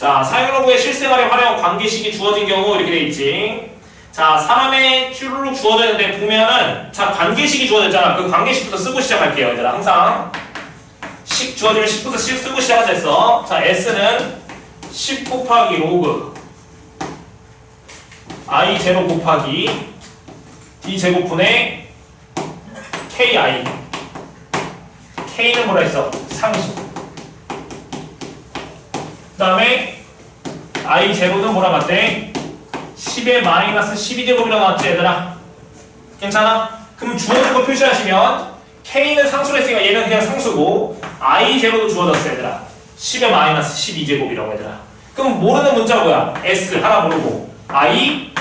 자, 사용로그의 실생활에 활용 관계식이 주어진 경우 이렇게 돼 있지. 자, 사람의 쭈루룩 주어져 있는데 보면은 자, 관계식이 주어졌잖아. 그 관계식부터 쓰고 시작할게요. 얘들아, 항상 식 주어지면 10부터 쓰고 시작하셨어. 자, S는 10 곱하기 로그 I 제곱 곱하기 D 제곱분의 KI. K는 뭐라 했어? 상수. 그 다음에 I 제로는 뭐라 같대? 10의 마이너스 12제곱이라고 나왔지 얘들아? 괜찮아? 그럼 주어진 거 표시하시면 K는 상수로 했으니까 얘는 그냥 상수고 I 제로도 주어졌어 얘들아. 10의 마이너스 12제곱이라고 얘들아. 그럼 모르는 문자 뭐야? S 하나 모르고 I,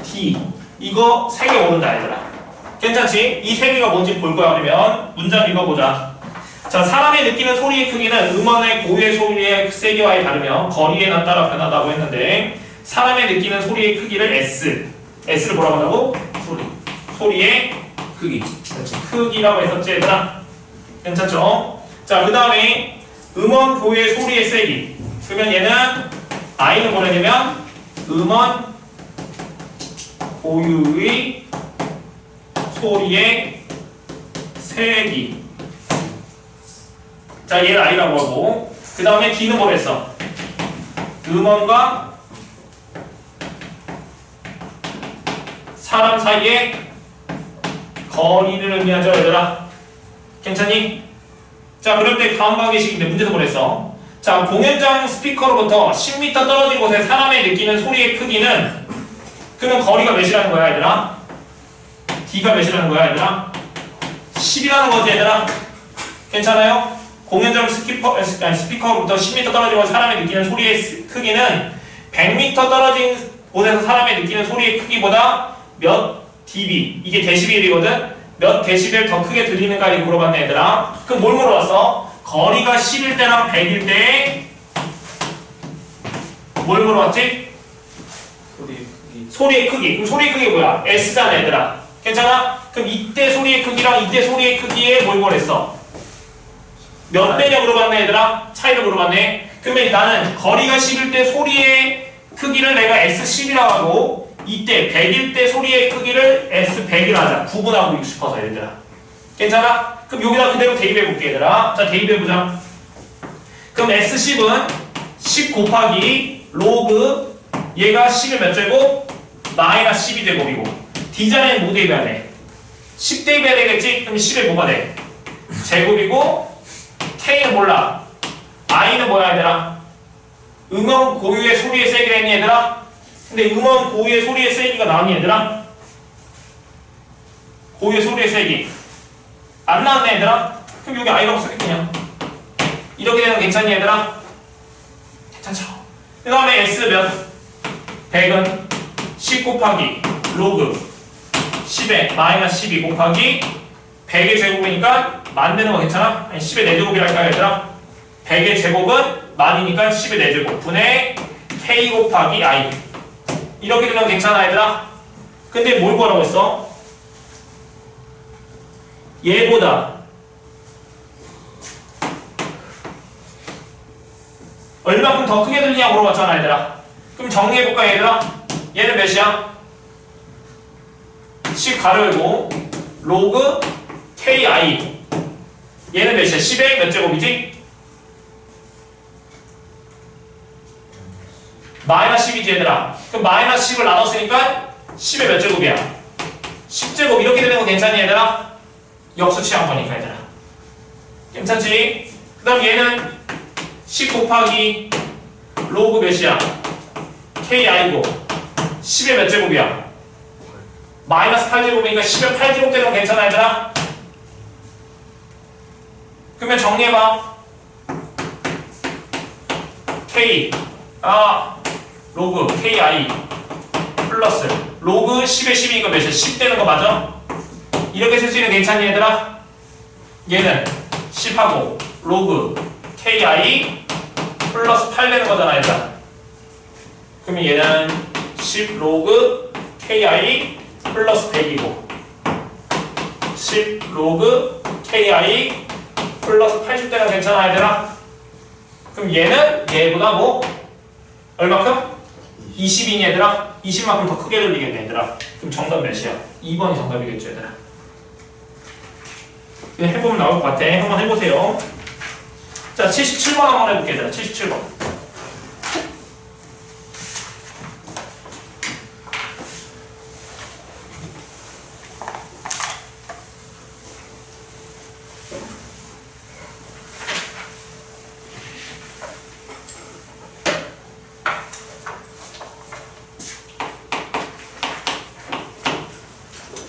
D 이거 3개 모른다 얘들아. 괜찮지? 이 3개가 뭔지 볼 거야. 그러면 문장 읽어보자. 자, 사람이 느끼는 소리의 크기는 음원의 고유의 소리의 세기와에 다르며 거리에 따라 변하다고 했는데 사람이 느끼는 소리의 크기를 S를 뭐라고 한다고? 소리의 크기. 그렇지. 크기라고 했었지 얘들아. 괜찮죠? 자, 그 다음에 음원 고유의 소리의 세기. 그러면 얘는 I는 뭐라 되면 음원 고유의 소리의 세기. 자, 얘를 I라고 하고 그 다음에 D는 뭐라 했어? 음원과 사람 사이의 거리를 의미하죠 얘들아. 괜찮니? 자, 그럴 때 다음 관계식인데 문제도 보냈어. 자, 공연장 스피커로부터 10m 떨어진 곳에 사람이 느끼는 소리의 크기는 그러면 거리가 몇이라는 거야 얘들아? D가 몇이라는 거야 얘들아? 10이라는 거지 얘들아. 괜찮아요? 공연장 스피커로부터 10m 떨어진 곳에 사람이 느끼는 소리의 크기는 100m 떨어진 곳에서 사람이 느끼는 소리의 크기보다 몇 dB, 이게 데시벨이거든? 몇 데시벨 더 크게 들리는가 이렇게 물어봤네 얘들아. 그럼 뭘 물어봤어? 거리가 10일 때랑 100일 때 뭘 물어봤지? 소리의 크기. 그럼 소리의 크기 뭐야? S잖아 얘들아. 괜찮아? 그럼 이때 소리의 크기랑 이때 소리의 크기에 뭘 물었어? 몇 배냐 물어봤네 얘들아. 차이를 물어봤네. 그러면 나는 거리가 10일 때 소리의 크기를 내가 S10이라고 하고 이때 100일 때 소리의 크기를 S100이라 하자. 구분하고 싶어서 얘들아. 괜찮아? 그럼 여기다 그대로 대입해볼게 얘들아. 자, 대입해보자. 그럼 S10은 10 곱하기 로그 얘가 10의 몇 제곱? 마이너스 12제곱이고 D자리는 뭐 대입해야 돼? 10 대입해야 되겠지? 그럼 10에 뭐가 돼? 제곱이고 K는 몰라. I는 뭐야 얘들아? 음원 고유의 소리의 세기를 했니 얘들아? 근데 음원 고유의 소리의 세기가 나왔니 얘들아? 고유의 소리의 세기 안 나왔네 얘들아? 그럼 여기 I라고 쓸게 그냥. 이렇게 되면 괜찮니 얘들아? 괜찮죠? 그 다음에 S 몇? 100은 10 곱하기 로그 10에 마이너스 12 곱하기 100의 제곱이니까 만드는 거 괜찮아? 아니 10의 4제곱이랄까 얘들아? 100의 제곱은 만이니까 10의 4제곱 분의 K 곱하기 I. 이렇게 되면 괜찮아 얘들아? 근데 뭘 구하라고 했어? 얘보다 얼마큼 더 크게 들리냐고 물어봤잖아 얘들아. 그럼 정리해볼까 얘들아? 얘는 몇이야? 10 가로 열고 로그 KI. 얘는 몇이야? 10의 몇 제곱이지? 마이너스 10이지 얘들아. 그럼 마이너스 10을 나눴으니까 10의 몇 제곱이야? 10제곱. 이렇게 되는 거 괜찮니 얘들아? 역수 취한 거니까 얘들아. 괜찮지? 그 다음 얘는 10 곱하기 로그 몇이야? KI고 10의 몇 제곱이야? 마이너스 8제곱이니까 10의 8제곱 되는 거 괜찮아 얘들아? 그러면 정리해봐. K 로그 KI 플러스 로그 10의 10이니까 몇이야? 10 되는 거 맞아? 이렇게 쓸 수 있는 괜찮니 얘들아? 얘는 10하고 로그 KI 플러스 8 되는 거잖아 얘들아. 그러면 얘는 10 로그 KI 플러스 100이고 10 로그 KI 플러스 80 되는 괜찮아 얘들아? 그럼 얘는 얘보다 뭐? 얼마큼? 20이니 얘들아? 20만큼 더 크게 돌리겠네 얘들아. 그럼 정답 몇이야? 2번이 정답이겠죠 얘들아. 해보면 나올 것 같아. 한번 해보세요. 자 77번 한번 해볼게 얘들아. 77번.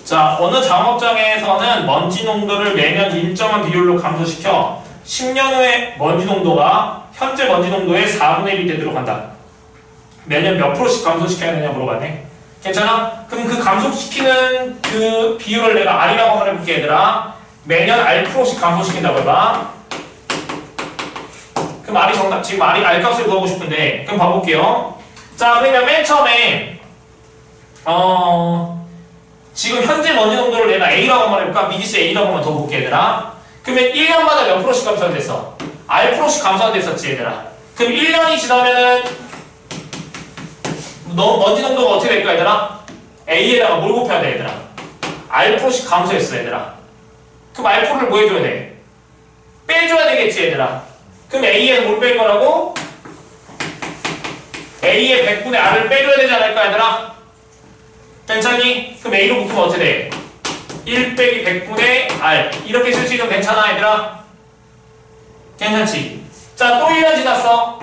자, 어느 작업장에서는 먼지 농도를 매년 일정한 비율로 감소시켜 10년 후에 먼지 농도가 현재 먼지 농도의 4분의 1이 되도록 한다. 매년 몇 프로씩 감소시켜야 되냐 물어봤네. 괜찮아? 그럼 그 감소시키는 그 비율을 내가 R이라고 한번 해볼게 얘들아. 매년 R%씩 감소시킨다고 해봐. 그럼 R이 정답, 지금 R 값을 구하고 싶은데 그럼 봐볼게요. 자, 그러면 맨 처음에 지금 현재 먼지 농도를 내가 A라고 한번 해볼까? 미지수 A라고 한번 더 볼게 얘들아. 그러면 1년마다 몇 프로씩 감소가 됐어? R%씩 감소가 됐었지 얘들아. 그럼 1년이 지나면은 먼지 농도가 어떻게 될까 얘들아? A에다가 뭘 곱해야 돼 얘들아? R%씩 감소했어 얘들아. 그럼 R%를 뭐 해줘야 돼? 빼줘야 되겠지 얘들아. 그럼 A에서 뭘 뺄 거라고? A의 100분의 R을 빼줘야 되지 않을까 얘들아? 괜찮니? 그럼 A로 묶으면 어떻게 돼? 1 빼기 100분의 R 이렇게 쓸 수 있으면 괜찮아 얘들아? 괜찮지? 자, 또 1년 지났어.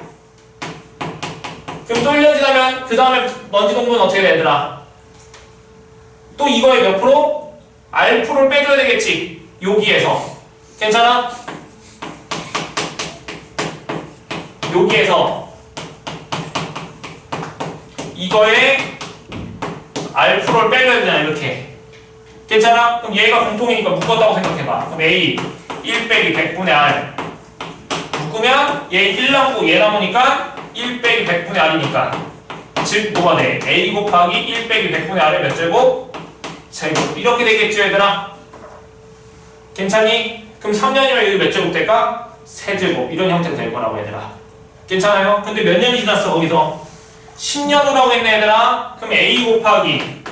그럼 또 1년 지나면 그 다음에 먼지 농도는 어떻게 돼 얘들아? 또 이거에 몇 프로? R%를 빼줘야 되겠지 여기에서. 괜찮아? 여기에서 이거에 R%를 빼줘야 되잖아 이렇게. 괜찮아? 그럼 얘가 공통이니까 묶었다고 생각해봐. 그럼 A 1 빼기 100분의 R 묶으면 얘 1 남고 얘 남으니까 1 빼기 100분의 R이니까 즉 뭐가 돼? A 곱하기 1 빼기 100분의 R의 몇 제곱? 제곱. 이렇게 되겠죠 얘들아? 괜찮니? 그럼 3년이면 여기 몇 제곱 될까? 세제곱. 이런 형태가 될 거라고 얘들아. 괜찮아요? 근데 몇 년이 지났어 거기서? 10년 후라고 했네 얘들아. 그럼 A 곱하기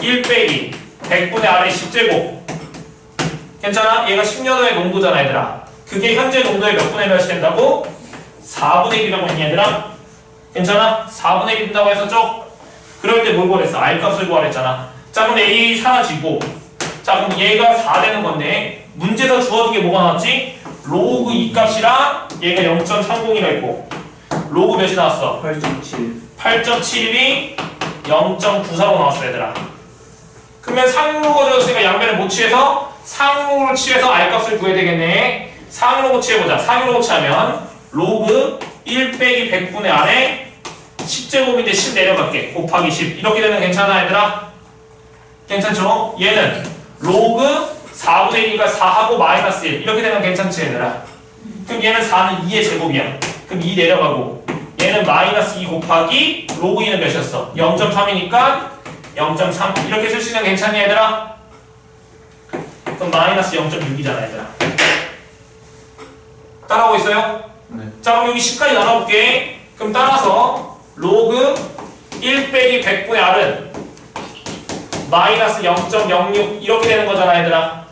1 빼기 100분의 R의 10제곱. 괜찮아? 얘가 10년 후의 농도잖아 얘들아. 그게 현재 농도의 몇 분의 몇이 된다고? 4분의 1이라고 했니 얘들아? 괜찮아? 4분의 1이 된다고 했었죠? 그럴 때 뭘 구하랬어? R 값을 구하랬잖아. 자 그럼 A 사라지고 자 그럼 얘가 4 되는 건데 문제에서 주어진 게 뭐가 나왔지? 로그 2 값이랑 얘가 0.30이라 했고 로그 몇이 나왔어? 8.7 8.71이 0.94로 나왔어 얘들아. 그러면 상록을 줬으니까 양변을 못 취해서 상록을 취해서 R값을 구해야 되겠네. 상록을 취해보자. 상록을 취하면 로그 1 빼기 100분의 R에 10제곱인데 10 내려갈게. 곱하기 10 이렇게 되면 괜찮아 얘들아? 괜찮죠? 얘는 로그 4분의 1이니까 4하고 마이너스 1 이렇게 되면 괜찮지 얘들아? 그럼 얘는 4는 2의 제곱이야. 그럼 2 내려가고 얘는 마이너스 2 곱하기 로그 2는 몇이었어? 0.3이니까 0.3 이렇게 쓸 수 있는 괜찮니 얘들아? 그럼 마이너스 0.6이잖아 얘들아. 따라오고 있어요? 네. 자 그럼 여기 10까지 나눠볼게. 그럼 따라서 로그 1 빼기 100분의 R은 마이너스 0.06 이렇게 되는 거잖아 얘들아.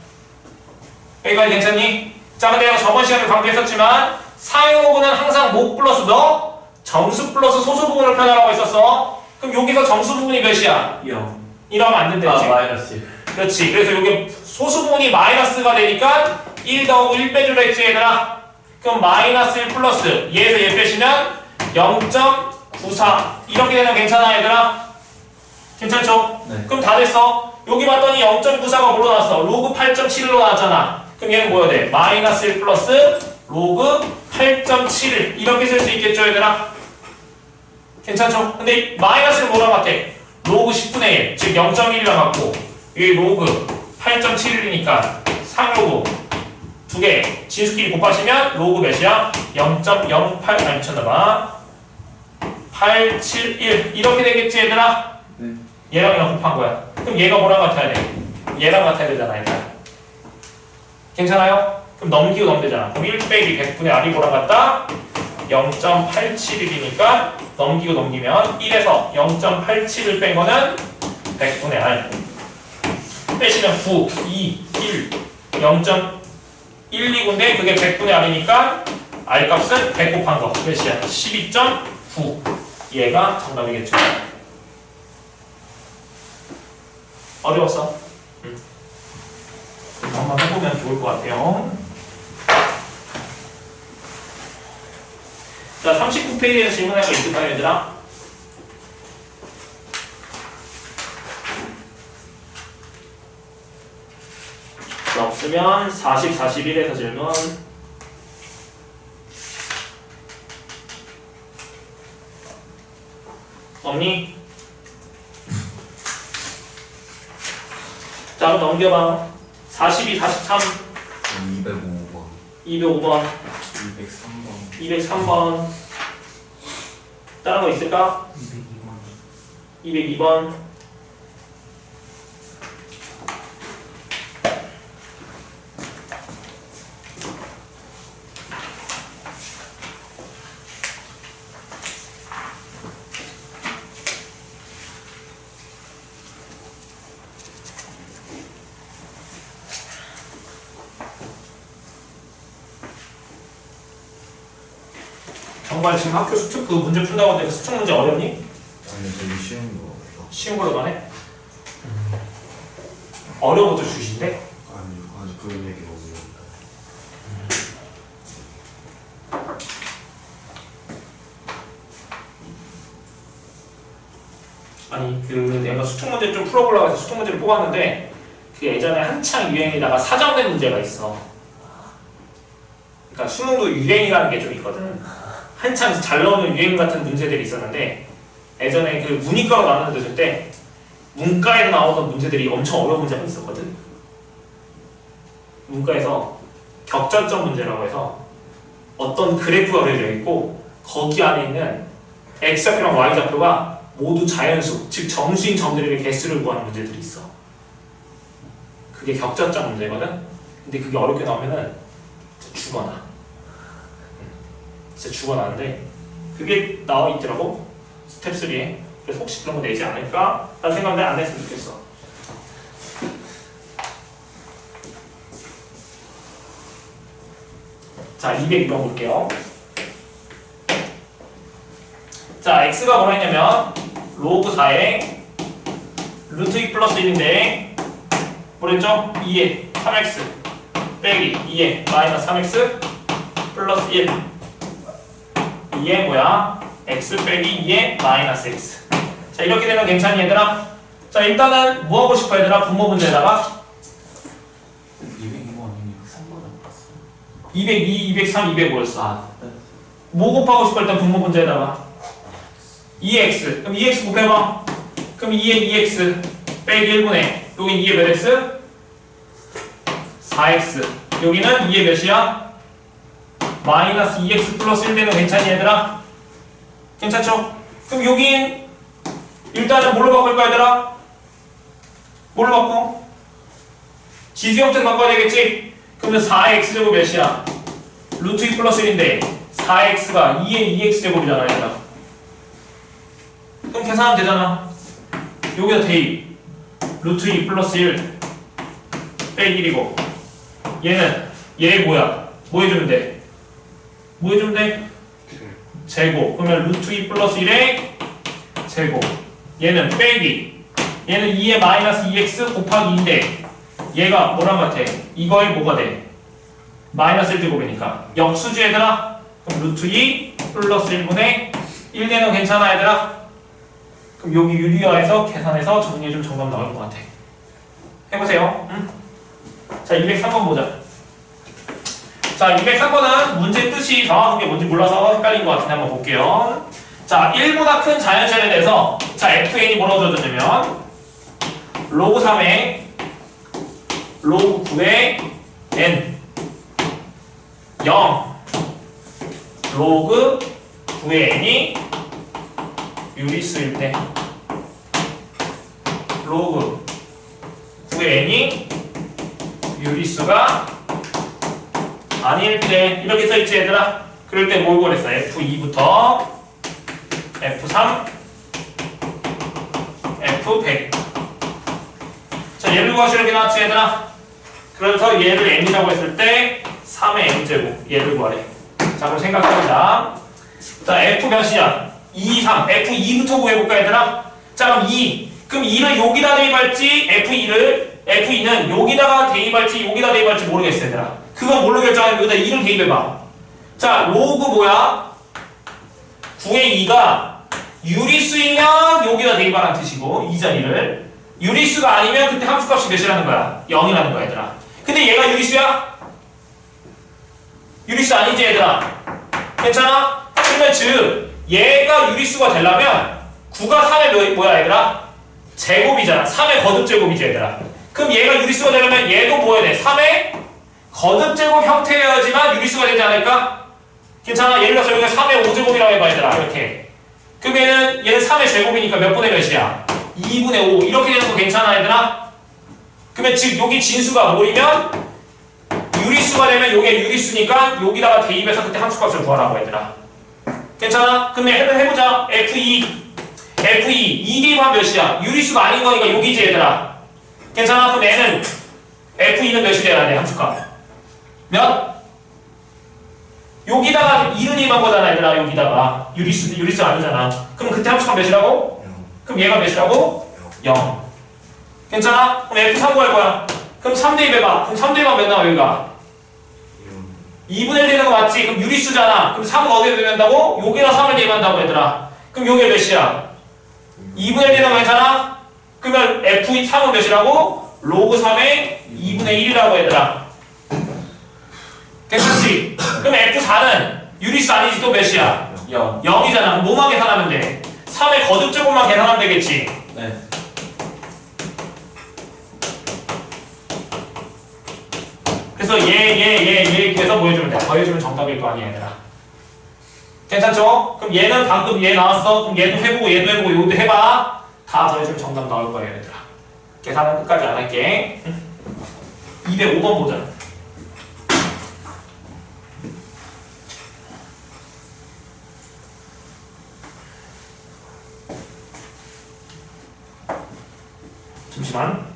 여기까지 괜찮니? 자 근데 내가 저번 시간에 강조했었지만 상용호구는 항상 목 플러스 너 정수 플러스 소수 부분을 표현하라고 했었어. 그럼 여기서 정수 부분이 몇이야? 0 이러면 안 된다지. 마이너스 1 그렇지. 그래서 여기 소수 부분이 마이너스가 되니까 1 더하고 1 빼주라 했지 얘들아. 그럼 마이너스 1 플러스 얘에서 얘 빼시면 0.94 이렇게 되면 괜찮아 얘들아? 괜찮죠? 네. 그럼 다 됐어. 여기 봤더니 0.94가 뭘로 나왔어? 로그 8.71로 나왔잖아. 그럼 얘는 뭐야 돼? 마이너스 1 플러스 로그 8.71 이렇게 쓸 수 있겠죠 얘들아? 괜찮죠? 근데 마이너스는 뭐랑 같아? 로그 10분의 1, 즉 0.1이랑 같고 여기 로그 8.71이니까 상로그 두 개 진수끼리 곱하시면 로그 몇이야? 0.08 아니 미쳤나봐 871 이렇게 되겠지 얘들아? 네. 얘랑 얘랑 곱한 거야. 그럼 얘가 뭐랑 같아야 돼? 얘랑 같아야 되잖아 얘들아. 괜찮아요? 그럼 넘기고 넘으면 되잖아. 그럼 1 빼기 100분의 R이 뭐랑 같다? 0.871이니까 넘기고 넘기면 1에서 0.87을 뺀 거는 100분의 R. 빼시면 9, 2, 1, 0.129인데 그게 100분의 R이니까 R 값은 100 곱한 거. 몇이야? 12.9. 얘가 정답이겠죠. 어려웠어? 한번 해보면 좋을 것 같아요. 자, 39페이지에서 질문할 거 있을까요, 얘들아? 자, 없으면 40, 41에서 질문. 없니? 자, 그럼 넘겨봐. 42, 43. 205번. 205번. 203번. 203번. 다른 거 있을까? 202번. 202번. 정말 지금 학교 수특 그 문제 푼다고 하는데 그 수특 문제 어렵니? 아니, 되게 쉬운 거. 쉬운 걸로 가네? 어려운 것도 주신대? 아니, 그런 얘기 너무 아니 그 내가 수특 문제 좀 풀어보려고 해서 수특 문제를 뽑았는데 그 예전에 한창 유행에다가 사정된 문제가 있어. 그러니까 수능도 유행이라는 게 좀 있거든. 한참 잘 나오는 유행 같은 문제들이 있었는데 예전에 그 문이과로 나누는 때 문과에서 나오던 문제들이 엄청 어려운 문제가 있었거든. 문과에서 격전점 문제라고 해서 어떤 그래프가 그려져 있고 거기 안에 있는 x좌표랑 y좌표가 모두 자연수, 즉 정수인 점들의 개수를 구하는 문제들이 있어. 그게 격전점 문제거든. 근데 그게 어렵게 나오면은 죽어나. 진짜 죽어나는데 그게 나와 있더라고 스텝 3에. 그래서 혹시 그런 거 내지 않을까? 라는 생각인데 안 냈으면 좋겠어. 자, 202번 볼게요. 자, x가 뭐라 했냐면 로그 4에 루트 2 플러스 1인데 뭐랬죠? 2에 3x 빼기 2에 마이너스 3x 플러스 1 2에 뭐야? x 빼기 2에 마이너스 x. 자, 이렇게 되면 괜찮니 얘들아? 자, 일단은 뭐 하고 싶어 얘들아? 분모 문제에다가 202번 아니면 3번 안 봤어. 202, 203, 205였어. 뭐 곱하고 싶어 일단 분모 문제에다가 2x. 그럼 2x 곱해봐. 그럼 2에 2x 빼기 1분의 여긴 2에 몇 x? 4x. 여기는 2에 몇이야? 마이너스 2x 플러스 1 되면 괜찮니 얘들아? 괜찮죠? 그럼 여긴 일단은 뭘로 바꿀 거야 얘들아? 뭘로 바꿔? 지수 형태로 바꿔야 되겠지? 그러면 4x제곱 몇이야? 루트 2 플러스 1인데 4x가 2의 2x제곱이잖아 얘들아. 그럼 계산하면 되잖아. 여기다 대입 루트 2 플러스 1 빼기 1이고 얘 뭐야? 뭐 해주면 돼? 뭐 해주면 돼? 제곱. 그러면 루트 2 플러스 1의 제곱. 얘는 빼기. 얘는 2의 마이너스 2x 곱하기 2인데 얘가 뭐랑 같아? 이거의 뭐가 돼? 마이너스 1제곱이니까 역수지 얘들아. 그럼 루트 2 플러스 1분의 1 내는 괜찮아 얘들아? 그럼 여기 유리화해서 계산해서 정리해주면 정답 나올 것 같아. 해보세요. 응? 자, 203번 보자. 자, 203번은 문제 뜻이 정확하게 뭔지 몰라서 헷갈린 것 같은데 한번 볼게요. 자, 1보다 큰 자연수에 대해서 자, fn이 뭐라고 줘줬냐면 로그 3에 로그 9에 n 0 로그 9의 n이 유리수일 때 로그 9의 n이 유리수가 아닐 때 이렇게 써있지 얘들아. 그럴 때 뭘 구하랬어? F2부터 F3 F100. 자, 얘를 구하시려 이렇게 나왔지 얘들아? 그래서 얘를 m이라고 했을 때 3의 m제곱 얘를 구하래. 자, 그럼 생각해보자. 자, F 몇이야? 2, 3 F2부터 구해볼까 얘들아? 자, 그럼 2 그럼 2를 여기다 대입할지 F2는 여기다가 대입할지 여기다 대입할지 모르겠어 얘들아. 그건 뭘로 결정하면 여기다 2를 대입해봐. 자, 로그 뭐야? 9의 2가 유리수이면 여기다 대입하라는 뜻이고 이 자리를 유리수가 아니면 그때 함수값이 몇이라는 거야? 0이라는 거야 얘들아. 근데 얘가 유리수야? 유리수 아니지 얘들아? 괜찮아? 그러면 즉 얘가 유리수가 되려면 9가 3의 뭐야 얘들아? 제곱이잖아. 3의 거듭제곱이지 얘들아. 그럼 얘가 유리수가 되려면 얘도 뭐야 돼? 3의 거듭제곱 형태여야지만 유리수가 되지 않을까? 괜찮아? 예를 들어서 여기가 3의 5제곱이라고 해봐 얘들아. 이렇게. 그럼 얘는 3의 제곱이니까 몇 분의 몇이야? 2분의 5. 이렇게 되는 거 괜찮아 얘들아? 그러면 즉 여기 진수가 뭐이면 유리수가 되면 요게 유리수니까 여기다가 대입해서 그때 함수값을 구하라고 얘들아. 괜찮아? 그럼 해보자. F2 2 대입하면 몇이야? 유리수가 아닌 거니까 여기지 얘들아. 괜찮아? 그럼 얘는 F2는 몇이 돼야 돼? 함수값 몇? 여기다가 2를 대입한 거잖아 얘들아. 여기다가 유리수 아니잖아. 그럼 그때 함수값 몇이라고? 그럼 얘가 몇이라고? 0. 괜찮아? 그럼 F3 구할 거야. 그럼 3 대입해봐. 그럼 3 대입하면 몇 나와 여기가? 2분의 1 되는 거 맞지? 그럼 유리수잖아. 그럼 3은 어디에 대입한다고? 여기다 3을 대입한다고 얘들아. 그럼 요게 몇이야? 2분의 1 되는 거 괜찮아? 그러면 F3은 몇이라고? 로그 3의 2분의 1이라고 얘들아. 괜찮지? 그럼 F4는 유리수 아니지 또 몇이야? 0. 0이잖아. 그럼 뭐만 계산하면 돼? 3의 거듭제곱만 계산하면 되겠지? 네. 그래서 얘 구해서 뭐 해주면 돼? 더해주면 정답일 거 아니야 얘들아. 괜찮죠? 그럼 얘는 방금 얘 나왔어. 그럼 얘도 해보고 얘도 해보고 요것도 해봐. 다 더해주면 정답 나올 거야 얘들아. 계산은 끝까지 안 할게. 205번 보자. 잠시만.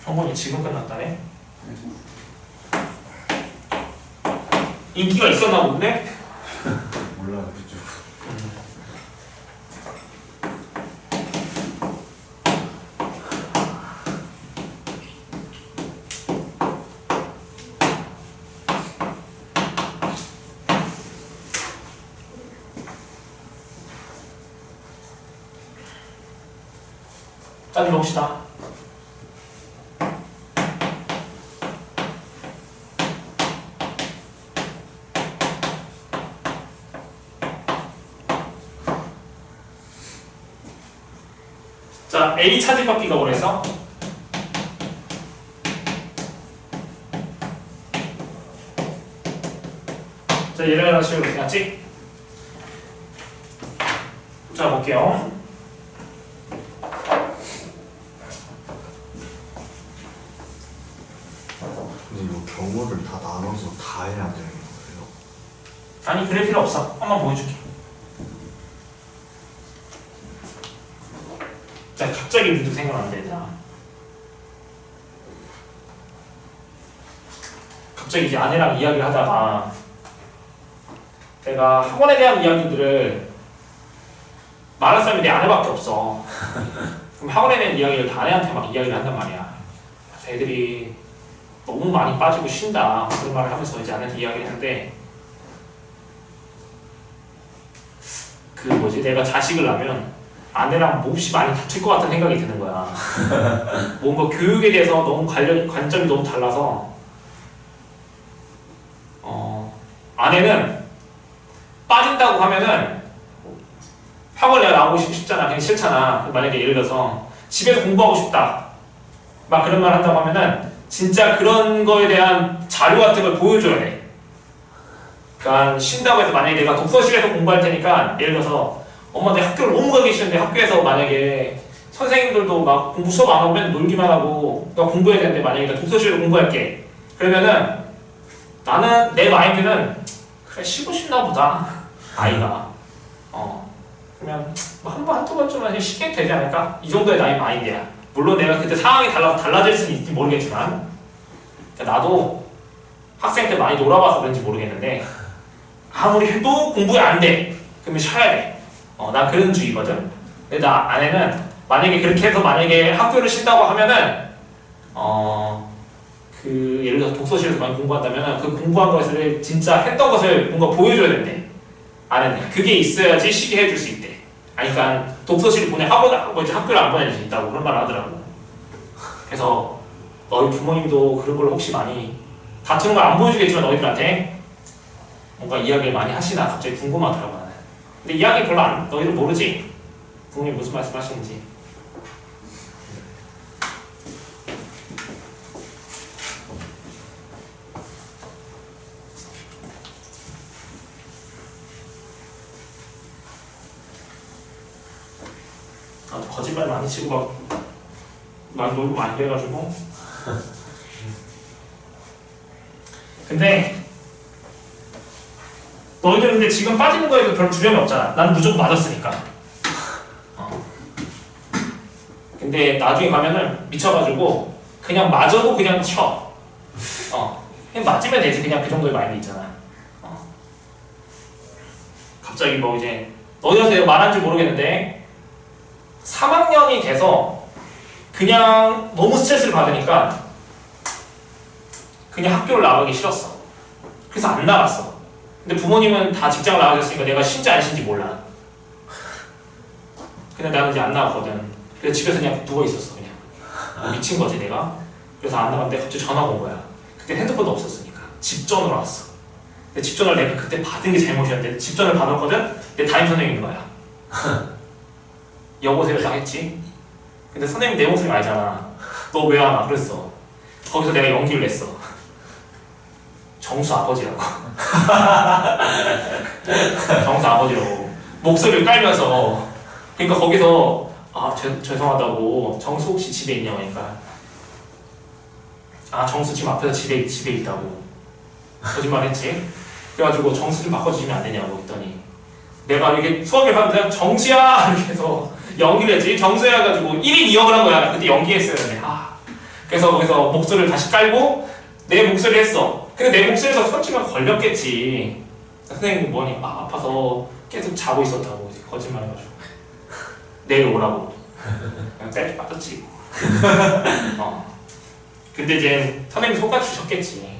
형번이 지금 끝났다네? 인기가 있었나 본데? 몰라요, 그죠? 짜증 봅시다. 자, A 차집바퀴가 뭐랬어? 자, 얘를 하나 씌우고 끝났지? 자, 볼게요. 근데 이거 경우를 다 나눠서 다 해야 되는 거예요? 아니, 그럴 필요 없어. 한번 보여줄게. 자, 갑자기 문제 생각난다, 얘들아. 갑자기 이제 아내랑 이야기를 하다가 내가 학원에 대한 이야기들을 말할 사람이 내 아내밖에 없어. 그럼 학원에 대한 이야기를 다 아내한테 막 이야기를 한단 말이야. 그래서 애들이 너무 많이 빠지고 쉰다. 그런 말을 하면서 이제 아내한테 이야기를 하는데 그 뭐지, 내가 자식을 낳으면 아내랑 몹시 많이 다툴 것 같다는 생각이 드는 거야. 뭔가 교육에 대해서 너무 관점이 너무 달라서 아내는 빠진다고 하면은 학원 내가 나오고 싶잖아. 그냥 싫잖아. 만약에 예를 들어서 집에서 공부하고 싶다 막 그런 말 한다고 하면은 진짜 그런 거에 대한 자료 같은 걸 보여줘야 돼. 그러니까 쉰다고 해서 만약에 내가 독서실에서 공부할 테니까 예를 들어서 엄마 내 학교를 너무 가기 싫은데 학교에서 만약에 선생님들도 막 공부 수업 안 하고 맨날 놀기만 하고 나 공부해야 되는데 만약에 나 독서실에서 공부할게. 그러면은 나는 내 마인드는 그래 쉬고 싶나 보다 아이가 그러면 뭐 한두 번쯤은 쉬게 되지 않을까? 이 정도의 나의 마인드야. 물론 내가 그때 상황이 달라질 수는 있을지 모르겠지만 그러니까 나도 학생 때 많이 놀아봐서 그런지 모르겠는데 아무리 해도 공부가 안 돼. 그러면 쉬어야 돼. 난 그런 주의거든. 근데 나 아내는 만약에 그렇게 해서 만약에 학교를 쉰다고 하면은 그 예를 들어서 독서실에서 많이 공부한다면 그 공부한 것을 진짜 했던 것을 뭔가 보여줘야 된대. 아내는 그게 있어야지 쉬게 해줄 수 있대. 아니 그러니까 독서실 보내 학교를 안 보내줄 수 있다고 그런 말을 하더라고. 그래서 너희 부모님도 그런 걸 혹시 많이 다투는 걸 안 보여주겠지만 너희들한테 뭔가 이야기를 많이 하시나 갑자기 궁금하더라고 나는. 근데 이야기 별로 너희들 모르지? 부모님 무슨 말씀 하시는지. 나도 거짓말 많이 치고 막 놀고 많이 해가지고. 근데 너희들 근데 지금 빠지는 거에도 별 두려움이 없잖아. 나는 무조건 맞았으니까. 근데 나중에 가면은 미쳐가지고 그냥 맞아도 그냥 쳐. 그냥 맞으면 되지. 그냥 그 정도의 마인드 있잖아. 갑자기 뭐 이제 너희한테 말한지 모르겠는데 3학년이 돼서 그냥 너무 스트레스를 받으니까 그냥 학교를 나가기 싫었어. 그래서 안 나갔어. 근데 부모님은 다 직장을 나가셨으니까 내가 쉰지 안 쉰지 몰라. 근데 나는 이제 안 나갔거든. 그래서 집에서 그냥 누워 있었어. 그냥 미친 거지 내가. 그래서 안 나갔는데 갑자기 전화가 온 거야. 그때 핸드폰도 없었으니까 집 전화로 왔어. 근데 집 전화를 내가 그때 받은 게 잘못이었는데 집 전화를 받았거든. 내 담임 선생님인 거야. 여보세요 딱 했지. 근데 선생님 내 목소리 알잖아. 너 왜 안 와? 그랬어. 거기서 내가 연기를 했어. 정수 아버지라고. 정수 아버지라고 목소리를 깔면서. 그러니까 거기서 죄송하다고 정수 혹시 집에 있냐고 하니까 정수 지금 앞에서 집에 있다고 거짓말 했지. 그래가지고 정수 좀 바꿔주시면 안 되냐고 했더니 내가 이렇게 수업을 하는데 정수야 이렇게 해서 연기를 했지. 정수야 해가지고 1인 2역을 한 거야. 그때 연기했어야 돼. 그래서 거기서 목소리를 다시 깔고 내 목소리를 했어. 근데 내 목소리에서 솔직히 걸렸겠지. 선생님이 뭐니? 아파서 계속 자고 있었다고 거짓말 해가지고 내일 오라고 그냥 때려 빠졌지. 근데 이제 선생님이 손까지 주셨겠지.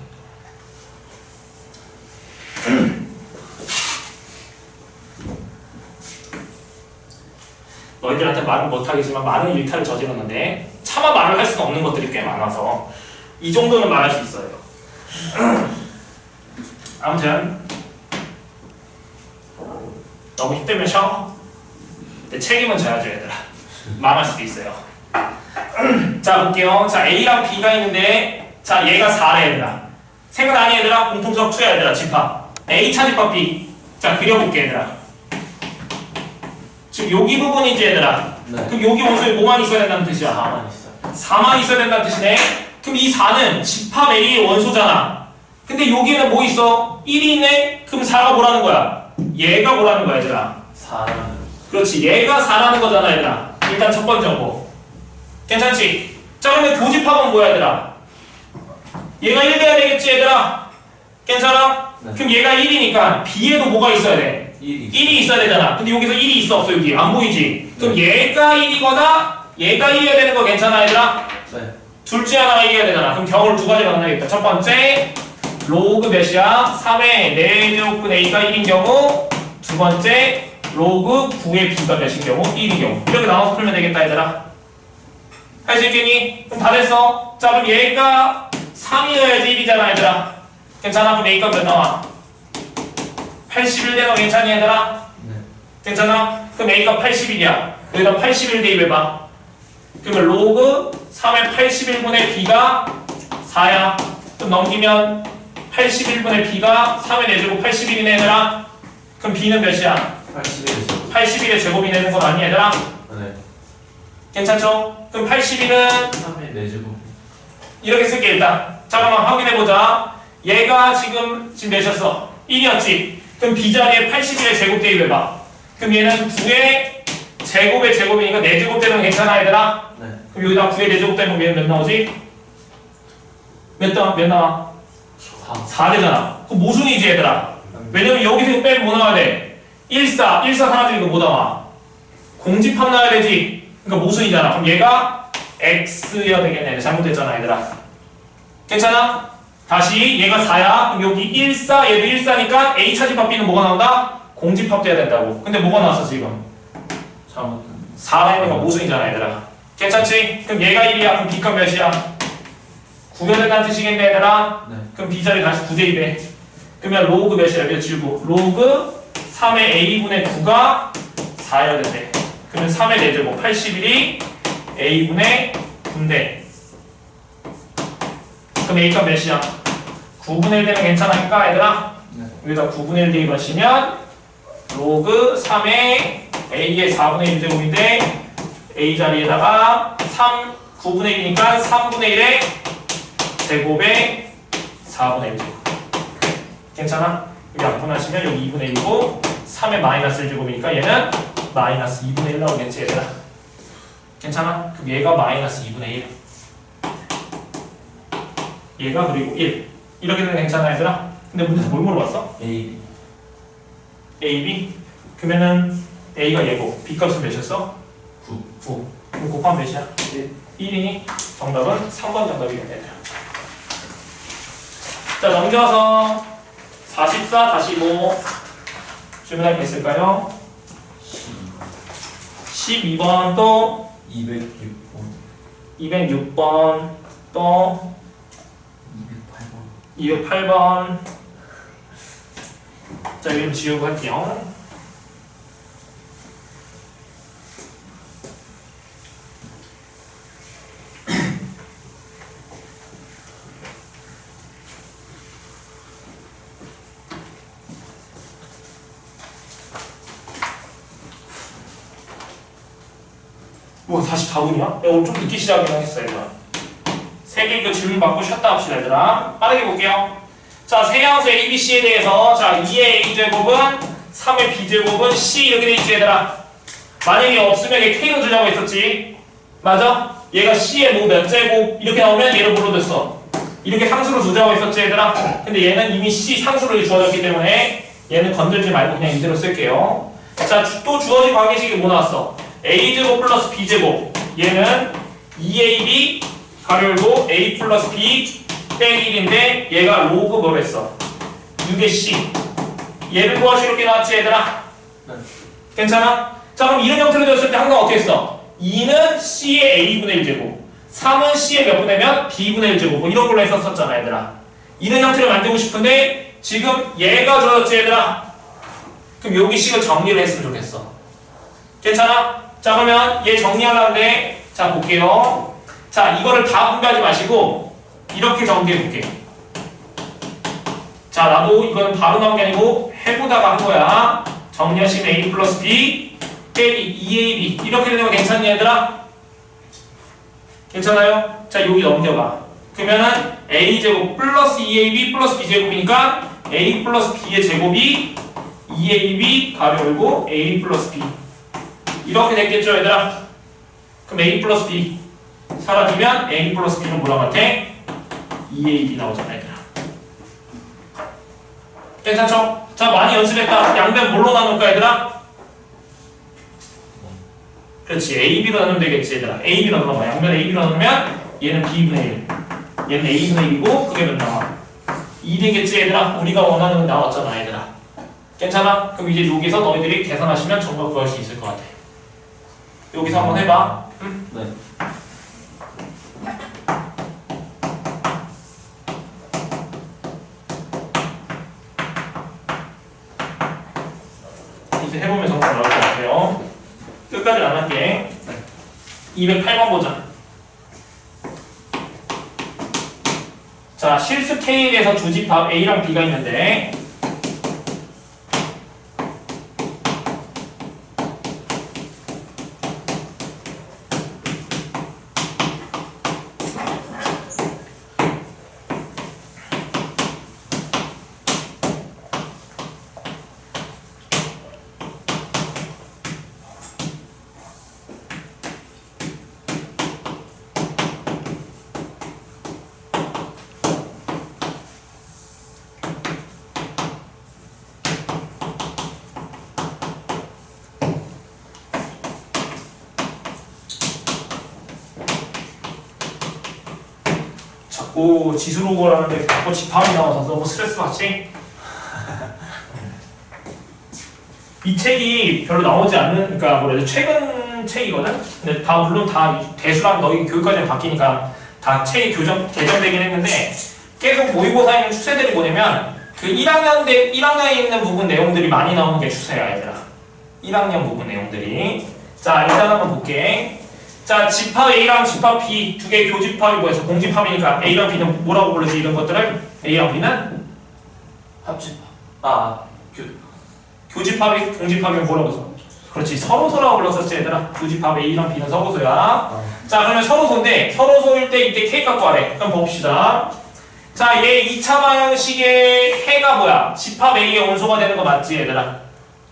너희들한테 말은 못하겠지만 많은 일탈을 저질렀는데 차마 말을 할 수는 없는 것들이 꽤 많아서 이 정도는 말할 수 있어요. 아무튼 너무 힘들면 쉬어. 근데 책임은 져야죠 얘들아. 망할 수도 있어요. 자 볼게요. 자 A랑 B가 있는데 자 얘가 4래 얘들아. 생각나니 얘들아? 공통수학 2야 얘들아. 집합 A 차집합 B. 자 그려볼게 얘들아. 지금 여기 부분이지 얘들아. 네. 그럼 여기 원소에 뭐만 있어야 된다는 뜻이야? 4만 있어. 4만 있어야 된다는 뜻이네. 그럼 이 4는 집합 A의 원소잖아. 근데 여기에는 뭐 있어? 1이 있네? 그럼 4가 뭐라는 거야? 얘가 뭐라는 거야 얘들아? 4는 그렇지. 얘가 4라는 거잖아 얘들아. 일단 첫 번째 정보. 괜찮지? 자 그러면 교집합은 뭐야 얘들아? 얘가 1 돼야 되겠지 얘들아? 괜찮아? 네. 그럼 얘가 1이니까 B에도 뭐가 있어야 돼? 1이 1이 있어야 되잖아. 근데 여기서 1이 있어 없어 여기? 안 보이지? 그럼 얘가 1이거나 얘가 1이어야 되는 거 괜찮아 얘들아? 네. 둘 중에 하나가 1이어야 되잖아. 그럼 경우를 두 가지로 나눠야겠다. 첫 번째 로그 몇이야? 3의 4제곱분 A가 1인 경우. 두 번째 로그 9의 B가 몇인 경우? 1인 경우. 이렇게 나눠서 풀면 되겠다 얘들아. 할 수 있겠니? 그럼 다 됐어. 자 그럼 얘가 3이어야지 1이잖아 얘들아. 괜찮아? 그럼 A가 몇 나와? 81 되는 거 괜찮니 얘들아? 네. 괜찮아? 그럼 A가 81이야. 여기다 81 대입해봐. 그러면 로그 3의 81분의 B가 4야. 그럼 넘기면 81분의 B가 3의 4제곱 81이네 얘들아. 그럼 B는 몇이야? 81이죠. 81의 제곱이 되는 거 맞니 얘들아? 네. 괜찮죠? 그럼 81은 3의 4제곱. 이렇게 쓸게 일단. 자 잠깐만 확인해보자. 얘가 지금 몇이었어? 1이었지? 그럼 B자리에 81의 제곱 대입해봐. 그럼 얘는 9의 제곱의 제곱이니까 4제곱 되면 괜찮아 얘들아? 네. 그럼 여기다 9의 4제곱 되면 얘는 몇 나오지? 몇 나와? 4 되잖아. 그럼 모순이지 얘들아. 왜냐면 여기서 이거 빼면 뭐 나와야 돼? 1, 4 사라지니까 뭐 나와? 공집합 나와야 되지. 그러니까 모순이잖아. 그럼 얘가 X여야 되겠네. 잘못됐잖아 얘들아. 괜찮아? 다시 얘가 4야. 그럼 여기 1, 4 얘도 1, 4니까 A 차집합 B는 뭐가 나온다? 공집합 돼야 된다고. 근데 뭐가 나왔어 지금? 잘못. 4라 있는 거 모순이잖아 얘들아. 괜찮지? 그럼 얘가 1이야. 그럼 B값 몇이야? 9가 된다는 뜻이겠네 얘들아. 네. 그럼 B자리 다시 9대입해. 그러면 로그 몇이야? 몇 줄고? 로그 3의 A분의 9가 4여야 된대. 그러면 3의 4제곱 81이 A분의 9인데 그럼 A값 몇이야? 9분의 1 되면 괜찮으니까 얘들아 네. 여기다 9분의 1 대입하시면 로그 3의 A의 4분의 1제곱인데 A 자리에다가 9분의 1이니까 3분의 1의 제곱에 4분의 1 제곱. 괜찮아? 여기 약분하시면 여기 2분의 1이고 3의 마이너스 1제곱이니까 얘는 마이너스 2분의 1 나오겠지 얘들아. 괜찮아? 그럼 얘가 마이너스 2분의 1 얘가 그리고 1 이렇게 되면 괜찮아 얘들아? 근데 문제에서 뭘 물어봤어? A. A, B? 그러면은 A가 얘고 B 값은 몇이었어? 9 그럼 곱하면 몇이야? 1이니 정답은 3번 정답이겠네 얘들아. 자 넘겨서 44 다시 뭐 질문할 게 있을까요? 12번 또 206번. 206번 또 208번. 208번 자 이름 지우고 할게요. 뭐 44분이야? 야, 오늘 좀 늦게 시작이긴 했어 얘들아. 세 개 이거 질문 받고 쉬었다 합시다 얘들아. 빠르게 볼게요. 자 세양수 ABC에 대해서 자 2의 A제곱은 3의 B제곱은 C 이렇게 돼 있지 얘들아. 만약에 없으면 얘 K로 주자고 했었지. 맞아? 얘가 C의 뭐 몇 제곱 이렇게 나오면 얘를 뭘로 됐어? 이렇게 상수로 주자고 했었지 얘들아. 근데 얘는 이미 C 상수로 주어졌기 때문에 얘는 건들지 말고 그냥 이대로 쓸게요. 자 또 주어진 관계식이 뭐 나왔어? A제곱 플러스 B제곱 얘는 2AB 가로 열고 A 플러스 B 땡 1인데 얘가 로그 뭐랬어? 6의 C 얘를 구하시 이렇게 나왔지 얘들아? 네. 괜찮아? 자 그럼 이런 형태로 되었을 때 항상 어떻게 했어? 2는 C의 A분의 1제곱 3은 C의 몇 분의면 B분의 1제곱 뭐 이런 걸로 했었잖아 얘들아. 이런 형태를 만들고 싶은데 지금 얘가 주어졌지 얘들아? 그럼 여기 C가 정리를 했으면 좋겠어. 괜찮아? 자 그러면 얘 정리하려는데 자 볼게요. 자 이거를 다 분배하지 마시고 이렇게 정리해 볼게. 자 나도 이거는 바로 나온 게 아니고 해보다가 한 거야. 정리하시면 A 플러스 B 빼기 2AB 이렇게 되면 괜찮니 얘들아? 괜찮아요? 자 여기 넘겨봐. 그러면은 A제곱 플러스 2AB 플러스 B제곱이니까 A 플러스 B의 제곱이 2AB 가로 열고 A 플러스 B 이렇게 됐겠죠 얘들아? 그럼 A 플러스 B 사라지면 A 플러스 B는 뭐랑 같아? 2AB 나오잖아 얘들아. 괜찮죠? 자 많이 연습했다. 양변 뭘로 나눌까 얘들아? 그렇지 AB로 나누면 되겠지 얘들아. AB로 나눠봐. 양변 AB로 나누면 얘는 B분의 1 얘는 A분의 1이고 그게 몇 나와? 2 되겠지 얘들아. 우리가 원하는 건 나왔잖아 얘들아. 괜찮아? 그럼 이제 여기서 너희들이 계산하시면 정답 구할 수 있을 것 같아. 여기서 한번 해봐. 응? 네. 이제 해보면 정답 나올 것 같아요. 끝까지 안 할게. 208번 보자. 자, 실수 K에 대해서 주집합 A랑 B가 있는데 자꾸 지수로고라는데 자꾸 집합이 나와서 너무 스트레스 받지? 이 책이 별로 나오지 않는, 그러니까 뭐래도 최근 책이거든? 근데 다, 물론 다 대수랑 너희 교육과정이 바뀌니까 다 책이 개정되긴 했는데 계속 모의고사에 있는 추세들이 뭐냐면 그 1학년에 있는 부분 내용들이 많이 나오는 게 추세야, 얘들아. 1학년 부분 내용들이. 자, 일단 한번 볼게. 자, 집합 A랑 집합 B 두 개의 교집합이 뭐해서 공집합이니까 A랑 B는 뭐라고 부르지? 이런 것들을 A랑 B는 합집합. 교집합이 공집합이면 뭐라고 써? 그렇지, 서로소라고 불렀었지 얘들아. 교집합 A랑 B는 서로소야. 자, 그러면 서로소인데 서로소일 때 이때 K 갖고 하래. 그럼 봅시다. 자, 얘 2차 방정식의 해가 뭐야? 집합 A의 원소가 되는 거 맞지 얘들아?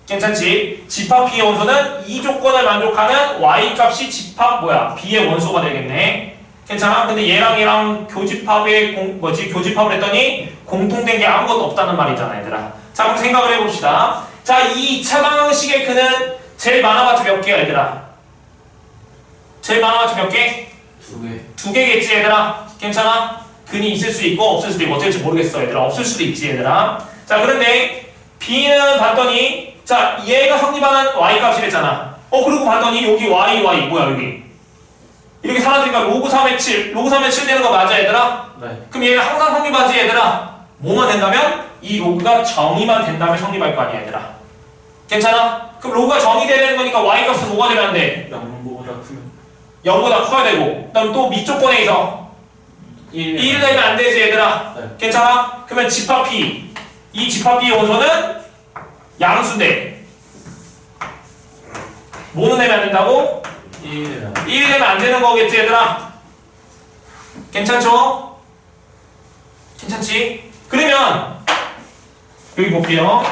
괜찮지? 집합 B의 원소는 이 조건을 만족하는 Y 값이 집합 뭐야? B의 원소가 되겠네. 괜찮아? 근데 얘랑 교집합의 교집합을 했더니 공통된 게 아무것도 없다는 말이잖아 얘들아. 자, 그럼 생각을 해봅시다. 자, 이 2차 방정식의 근은 제일 많아봤자 몇 개야 얘들아? 제일 많아봤자 몇 개? 2개. 2개겠지 얘들아? 괜찮아? 근이 있을 수 있고 없을 수도 있고 어쩔지 모르겠어 얘들아. 없을 수도 있지 얘들아. 자, 그런데 B는 봤더니 자, 얘가 성립하는 Y 값이랬잖아. 그리고 봤더니 여기 Y 뭐야 여기 이렇게 사라지니까 로그 3의 7 되는 거 맞아 얘들아? 네. 그럼 얘는 항상 성립하지 얘들아? 뭐만 된다면? 이 로그가 정의만 된다면 성립할 거 아니야 얘들아. 괜찮아? 그럼 로그가 정의돼야 되는 거니까 Y 값은 뭐가 되면 안 돼? 0보다 크면 0보다 커야 되고 그다음 또 밑조건에서 1 되면 안 되지 얘들아. 네. 괜찮아? 그러면 집합 P 이 집합 B의 원소는 양수인데 뭐는 되면 안 된다고? 1이면 1이 되면 안 되는 거겠지 얘들아. 괜찮죠? 괜찮지? 그러면 여기 볼게요.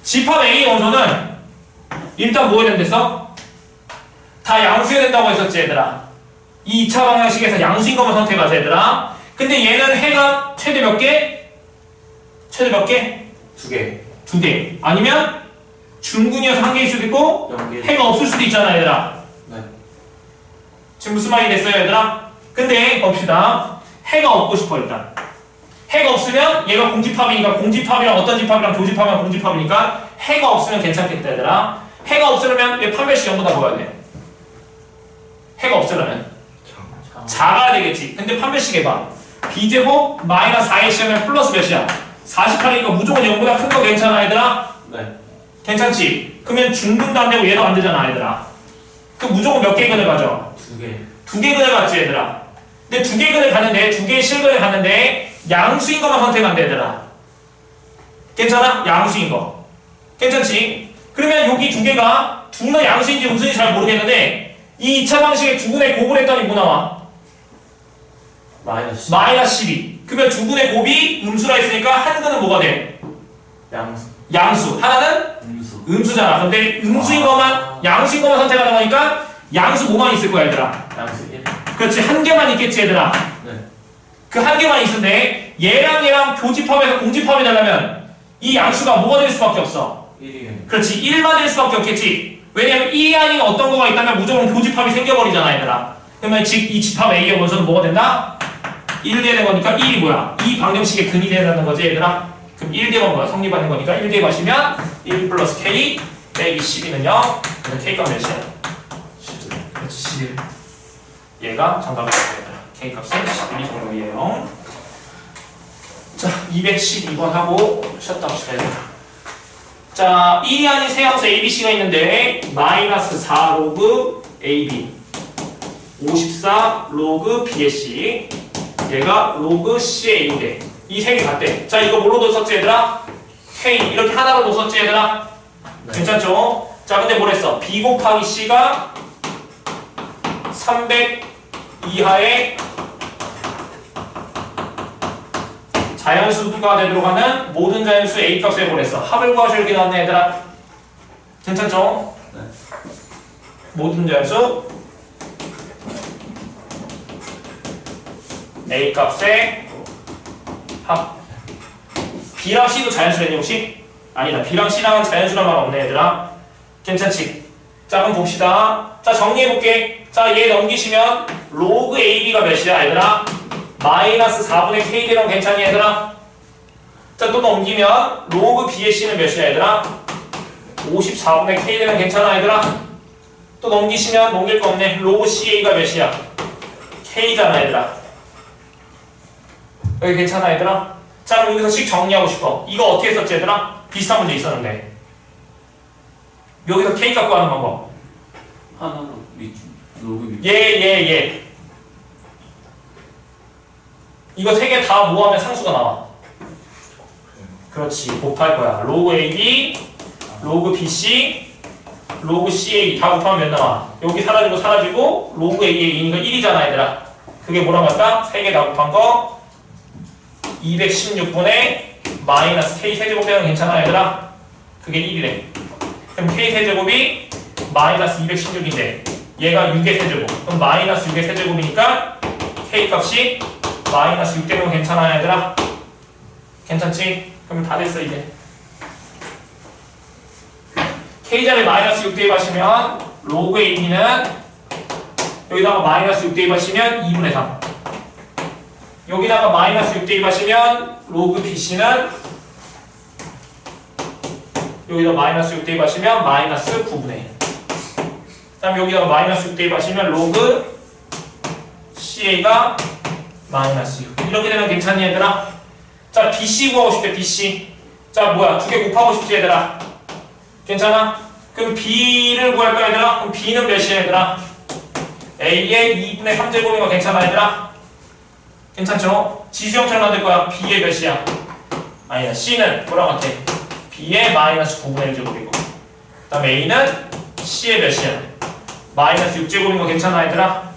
집합 A 원소는 일단 뭐 해야 된댔어? 다 양수해야 된다고 했었지 얘들아. 이 2차 방정식에서 양수인 것만 선택하자 얘들아. 근데 얘는 해가 최대 몇 개? 최대 몇 개? 2개. 2개. 아니면 중근이어서 1개일 수도 있고 0개. 해가 없을 수도 있잖아 얘들아. 네. 지금 무슨 말이 됐어요 얘들아? 근데 봅시다. 해가 없고 싶어 일단. 해가 없으면 얘가 공집합이니까 공집합이랑 어떤 집합이랑 교집합이랑 공집합이니까 해가 없으면 괜찮겠다 얘들아. 해가 없으려면 얘 판별식 0보다 뭐야 돼? 해가 없으려면 작아야 되겠지. 근데 판별식 해봐. b제곱 마이너스 4x면 플러스 몇이야? 48이니까 무조건 0보다 큰 거 괜찮아 얘들아? 네. 괜찮지? 그러면 중근도 안 되고 얘도 안 되잖아 얘들아. 그럼 무조건 몇 개의 근을 가져? 2개. 2개의 근을 갖지 얘들아. 근데 2개의 근을 갔는데 2개의 실근을 갔는데 양수인 것만 선택한대 얘들아. 괜찮아? 양수인 거. 괜찮지? 그러면 여기 2개가 둘 다 양수인지 음수인지 잘 모르겠는데 이 2차 방식에 2분의 곱을 했더니 뭐 나와? 마이너스 12. 그러면 2분의 곱이 음수라 했으니까 한 근은 뭐가 돼? 양수. 양수. 하나는 음수. 음수잖아. 근데 음수인 것만 양수인 것만 선택하는 거니까 양수 뭐만 있을 거야 얘들아? 양수 1. 그렇지. 한 개만 있겠지 얘들아. 네. 그 한 개만 있는데 얘랑 교집합에서 공집합이 되려면 이 양수가 뭐가 될 수밖에 없어? 1이면. 그렇지. 1만 될 수밖에 없겠지. 왜냐면 1이 아닌 어떤 거가 있다면 무조건 교집합이 생겨버리잖아 얘들아. 그러면 이 집합 A의 원소는 뭐가 된다? 1 되는 거니까 1이 뭐야? 이 방정식의 근이 되는 거지 얘들아. 그럼 1 대면 뭐야? 성립하는 거니까 1 대입하시면 1 플러스 K 빼기 12는 0. 그럼 K값 몇이야? 11. 그렇지 11. 얘가 정답이다 얘들아. K값은 11이 정답이에요. 자 212번 하고 쉬었다 합시다 얘들아. 자 1이 아닌 세 함수 ABC가 있는데 마이너스 4 로그 AB 54 로그 BC 얘가 로그 CA인데 이 세 개 같대. 자 이거 뭘로 넣었었지 얘들아? K 이렇게 하나로 넣었었지 얘들아? 네. 괜찮죠? 자 근데 뭐랬어? B 곱하기 C가 300 이하의 자연수가 되도록 하는 모든 자연수 A 값을 보냈어. 합을 구하셔 이렇게 나왔네 얘들아. 괜찮죠? 네. 모든 자연수 A 값의 합. B랑 C도 자연수랬니 혹시? 아니다. B랑 C랑은 자연수란 말 없네 얘들아. 괜찮지? 자 그럼 봅시다. 자 정리해볼게. 자 얘 넘기시면 로그 AB가 몇이야 얘들아? 마이너스 4분의 k 되면 괜찮니 얘들아? 자, 또 넘기면 로그 b의 c는 몇이야 얘들아? 54분의 k 되면 괜찮아 얘들아? 또 넘기시면 넘길 거 없네. 로그 ca가 몇이야? k잖아 얘들아. 여기 괜찮아 얘들아? 자, 그럼 여기서 식 정리하고 싶어. 이거 어떻게 썼지 얘들아? 비슷한 문제 있었는데 여기서 k 갖고 하는 방법. 하나로 로그 밑. 예. 이거 세 개 다 모으면 상수가 나와. 그렇지, 곱할 거야. 로그 AB, 로그 BC, 로그 CA 다 곱하면 몇 나와? 여기 사라지고 로그 AA니까 1이잖아 얘들아. 그게 뭐라고 할까? 세 개 다 곱한 거 216분의 마이너스 K 세제곱 되면 괜찮아 얘들아? 그게 1이래. 그럼 K 세제곱이 마이너스 216인데 얘가 6의 세제곱. 그럼 마이너스 6의 세제곱이니까 K 값이 마이너스 6 되면 괜찮아 얘들아? 괜찮지? 그럼 다 됐어 이제. K자리에 마이너스 6 대입하시면 로그 AB는 여기다가 마이너스 6 대입하시면 2분의 3. 여기다가 마이너스 6 대입하시면 로그 BC는 여기다 마이너스 6 대입하시면 마이너스 9분의 1. 그 다음 여기다가 마이너스 6 대입하시면 로그 CA가 마이너스 6. 이렇게 되면 괜찮니 얘들아? 자, BC 구하고 싶대 BC. 자, 뭐야, 두 개 곱하고 싶지 얘들아? 괜찮아? 그럼 B를 구할 거야 얘들아? 그럼 B는 몇이야 얘들아? A의 2분의 3제곱인 거 괜찮아 얘들아? 괜찮죠? 지수형처럼 만들 거야. B의 몇이야? 아니야, C는 뭐랑 같아? B의 마이너스 9분의 1제곱이고 그 다음에 A는 C의 몇이야? 마이너스 6제곱인 거 괜찮아 얘들아?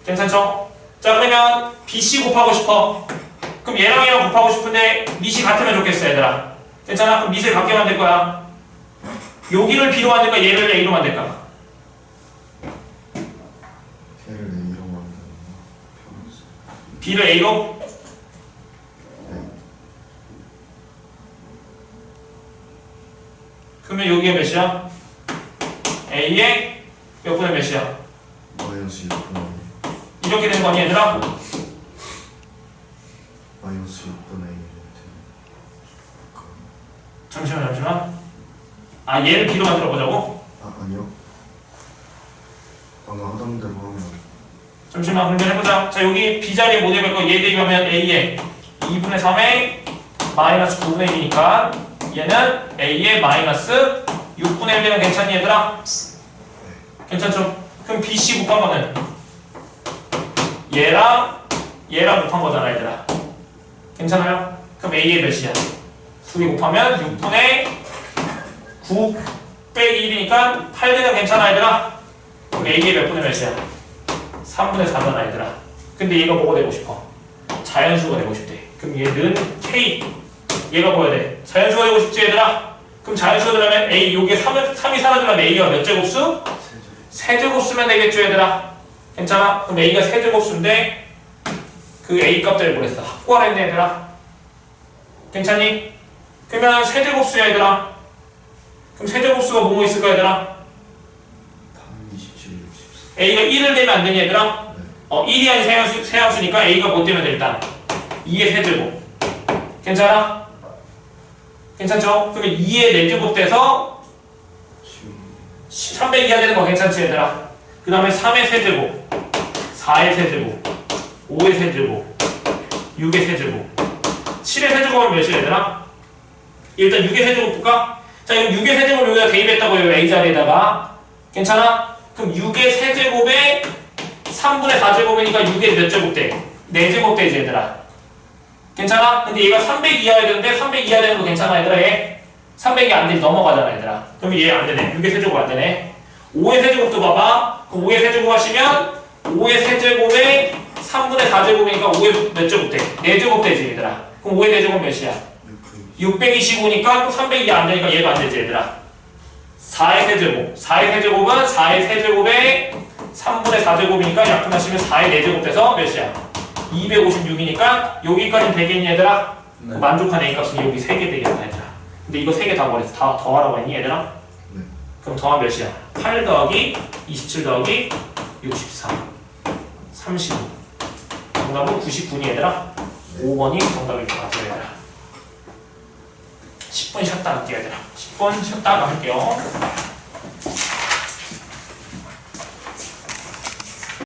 괜찮죠? 자, 그러면 BC 곱하고 싶어. 그럼 얘랑 곱하고 싶은데 밑이 같으면 좋겠어 얘들아. 괜찮아? 그럼 밑을 같게 만들 거야. 여기를 B로 만들까 얘를 A로 만들까? 걔를 A로 만드는 B를 A로? 그러면 여기에 몇이야? A의 몇 분의 몇이야? 마이너스 6분의 이렇게 되는 거 아니야 얘들아? 마이너스 6분의 1. 잠시만. 아, 얘를 B로 만들어 보자고? 아니요. 방금 하던 대로 하면 잠시만, 그럼 해보자. 자, 여기 B자리에 뭐 대입할 거? 얘 대입하면 A의 2분의 3의 마이너스 9분의 1이니까 얘는 A의 마이너스 6분의 1 되면 괜찮니 얘들아? 괜찮죠? 그럼 BC 곱한 거는 얘랑 곱한 거잖아 얘들아. 괜찮아요? 그럼 A의 몇이야? 2개 곱하면 6분의 9 빼기 1이니까 8 되면 괜찮아 얘들아? 그럼 A의 몇 분의 몇이야? 3분의 4잖아 얘들아. 근데 얘가 뭐가 되고 싶어? 자연수가 되고 싶대. 그럼 얘는 K. 얘가 뭐야 돼? 자연수가 되고 싶지 얘들아? 그럼 자연수가 되려면 A 요게 3이 사라지면 A가 몇 제곱수? 세제곱수면 되겠죠 얘들아? 괜찮아? 그럼 A가 세제곱수인데 그 A 값들을 뭐랬어? 합구하라 했네 얘들아? 괜찮니? 그러면 세제곱수야 얘들아? 그럼 세제곱수가 뭐뭐 있을까 얘들아? 8, 27, 64. A가 1을 대면 안 되니 얘들아? 네. 1이 아닌 세함수니까 A가 뭐 되면 돼 일단? 2의 세제곱. 괜찮아? 괜찮죠? 그러면 2의 4제곱 돼서 300 이하 되는 거 괜찮지 얘들아? 그 다음에 3의 세제곱, 4의 세제곱, 5의 세제곱, 6의 세제곱, 7의 세제곱은 몇이야 얘들아? 일단 6의 세제곱 볼까? 자, 그럼 6의 세제곱 여기다 대입했다고요 A자리에다가. 괜찮아? 그럼 6의 세제곱에 3분의 4제곱이니까 6의 몇 제곱 돼? 4제곱 되지 얘들아. 괜찮아? 근데 얘가 300 이하야 되는데 300 이하 되는 거 괜찮아 얘들아 얘? 300이 안 되지 넘어가잖아 얘들아. 그러면 얘 안 되네. 6의 세제곱 안 되네. 5의 세제곱도 봐봐. 그럼 5의 세제곱 하시면 5의 세제곱에 3분의 4제곱이니까 5의 몇 제곱 돼? 4제곱 되지 얘들아. 그럼 5의 4제곱 몇이야? 625니까 또 300이 안 되니까 얘도 안 되지 얘들아. 4의 세제곱. 4의 세제곱은 4의 세제곱에 3분의 4제곱이니까 약분하시면 4의 4제곱 돼서 몇이야? 256이니까 여기까지는 되겠니 얘들아? 네. 만족한 A값은 여기 3개 되겠다 얘들아. 근데 이거 3개 다 뭐랬어? 다 더하라고 했니 얘들아? 네. 그럼 더하면 몇이야? 8 더하기 27 더하기 64 35 정답은 99니 얘들아. 5번이 정답일 것 같아요 얘들아. 10분 쉬었다 할게요 얘들아. 10분 쉬었다가 할게요.